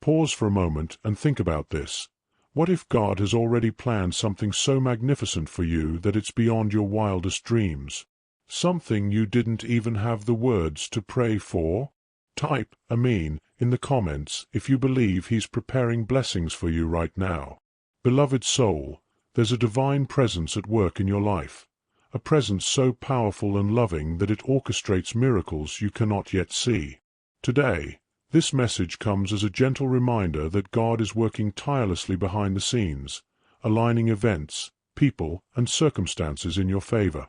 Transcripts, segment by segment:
Pause for a moment and think about this. What if God has already planned something so magnificent for you that it's beyond your wildest dreams? Something you didn't even have the words to pray for? Type "Amen" in the comments if you believe He's preparing blessings for you right now. Beloved soul, there's a divine presence at work in your life, a presence so powerful and loving that it orchestrates miracles you cannot yet see. Today, this message comes as a gentle reminder that God is working tirelessly behind the scenes, aligning events, people, and circumstances in your favor.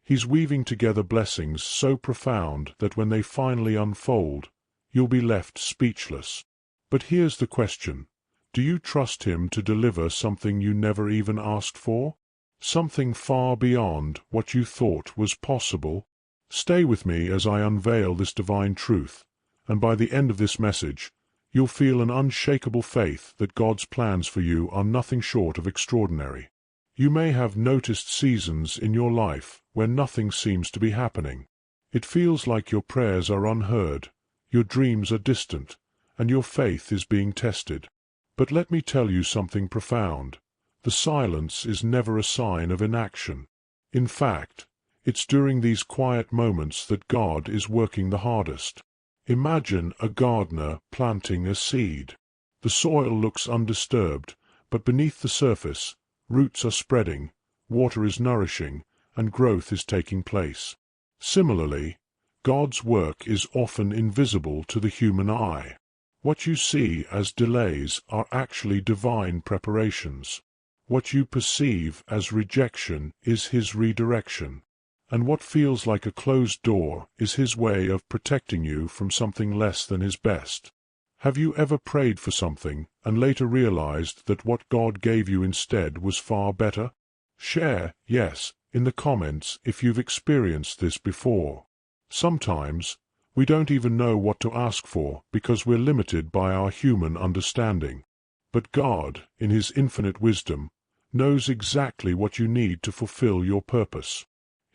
He's weaving together blessings so profound that when they finally unfold, you'll be left speechless. But here's the question. Do you trust Him to deliver something you never even asked for? Something far beyond what you thought was possible? Stay with me as I unveil this divine truth, and by the end of this message, you'll feel an unshakable faith that God's plans for you are nothing short of extraordinary. You may have noticed seasons in your life where nothing seems to be happening. It feels like your prayers are unheard, your dreams are distant, and your faith is being tested. But let me tell you something profound. The silence is never a sign of inaction. In fact, it's during these quiet moments that God is working the hardest. Imagine a gardener planting a seed. The soil looks undisturbed, but beneath the surface, roots are spreading, water is nourishing, and growth is taking place. Similarly, God's work is often invisible to the human eye. What you see as delays are actually divine preparations. What you perceive as rejection is His redirection. And what feels like a closed door is His way of protecting you from something less than His best. Have you ever prayed for something and later realized that what God gave you instead was far better? Share "yes" in the comments if you've experienced this before. Sometimes, we don't even know what to ask for because we're limited by our human understanding. But God, in His infinite wisdom, knows exactly what you need to fulfill your purpose.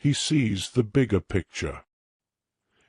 He sees the bigger picture.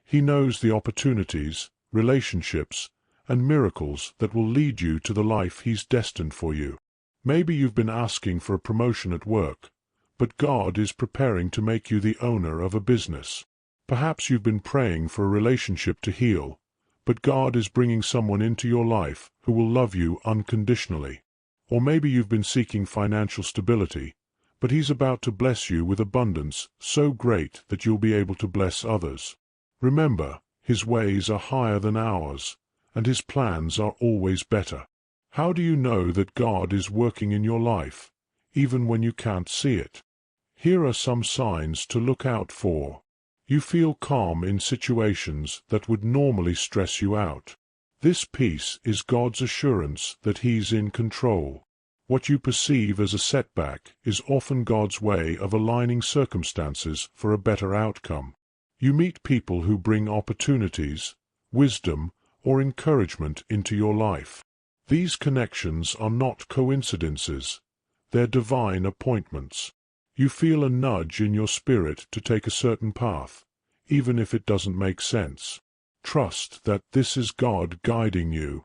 He knows the opportunities, relationships, and miracles that will lead you to the life He's destined for you. Maybe you've been asking for a promotion at work, but God is preparing to make you the owner of a business. Perhaps you've been praying for a relationship to heal, but God is bringing someone into your life who will love you unconditionally. Or maybe you've been seeking financial stability, but He's about to bless you with abundance so great that you'll be able to bless others. Remember, His ways are higher than ours, and His plans are always better. How do you know that God is working in your life, even when you can't see it? Here are some signs to look out for. You feel calm in situations that would normally stress you out. This peace is God's assurance that He's in control. What you perceive as a setback is often God's way of aligning circumstances for a better outcome. You meet people who bring opportunities, wisdom, or encouragement into your life. These connections are not coincidences. They're divine appointments. You feel a nudge in your spirit to take a certain path, even if it doesn't make sense. Trust that this is God guiding you.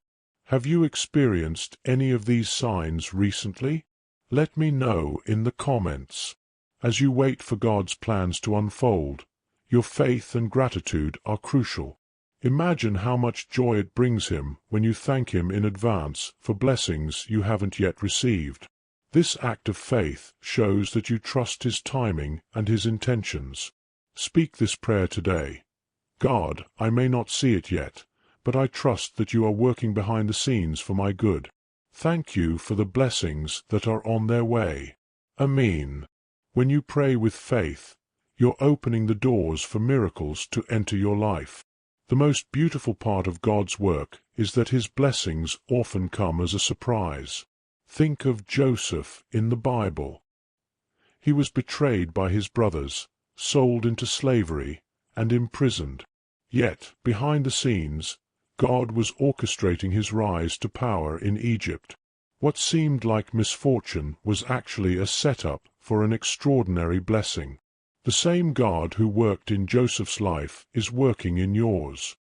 Have you experienced any of these signs recently? Let me know in the comments. As you wait for God's plans to unfold, your faith and gratitude are crucial. Imagine how much joy it brings Him when you thank Him in advance for blessings you haven't yet received. This act of faith shows that you trust His timing and His intentions. Speak this prayer today. God, I may not see it yet, but I trust that you are working behind the scenes for my good. Thank you for the blessings that are on their way. Amen. When you pray with faith, you're opening the doors for miracles to enter your life. The most beautiful part of God's work is that His blessings often come as a surprise. Think of Joseph in the Bible. He was betrayed by his brothers, sold into slavery, and imprisoned. Yet, behind the scenes, God was orchestrating his rise to power in Egypt. What seemed like misfortune was actually a setup for an extraordinary blessing. The same God who worked in Joseph's life is working in yours.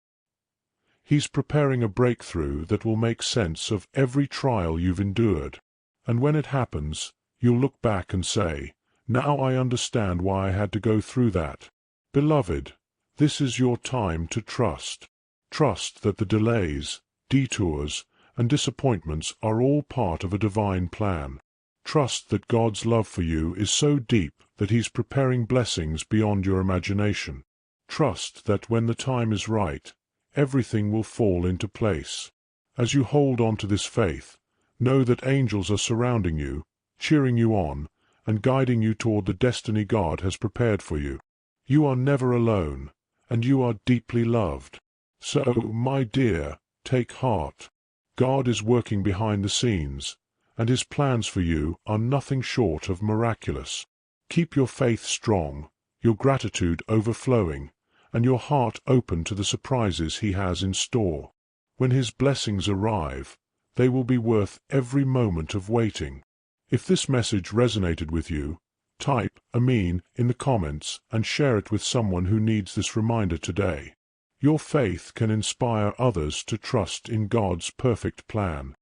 He's preparing a breakthrough that will make sense of every trial you've endured. And when it happens, you'll look back and say, "Now I understand why I had to go through that." Beloved, this is your time to trust. Trust that the delays, detours, and disappointments are all part of a divine plan. Trust that God's love for you is so deep that He's preparing blessings beyond your imagination. Trust that when the time is right, everything will fall into place. As you hold on to this faith, know that angels are surrounding you, cheering you on, and guiding you toward the destiny God has prepared for you. You are never alone, and you are deeply loved. So, my dear, take heart. God is working behind the scenes, and His plans for you are nothing short of miraculous. Keep your faith strong, your gratitude overflowing, and your heart open to the surprises He has in store. When His blessings arrive, they will be worth every moment of waiting. If this message resonated with you, type "Amen" in the comments and share it with someone who needs this reminder today. Your faith can inspire others to trust in God's perfect plan.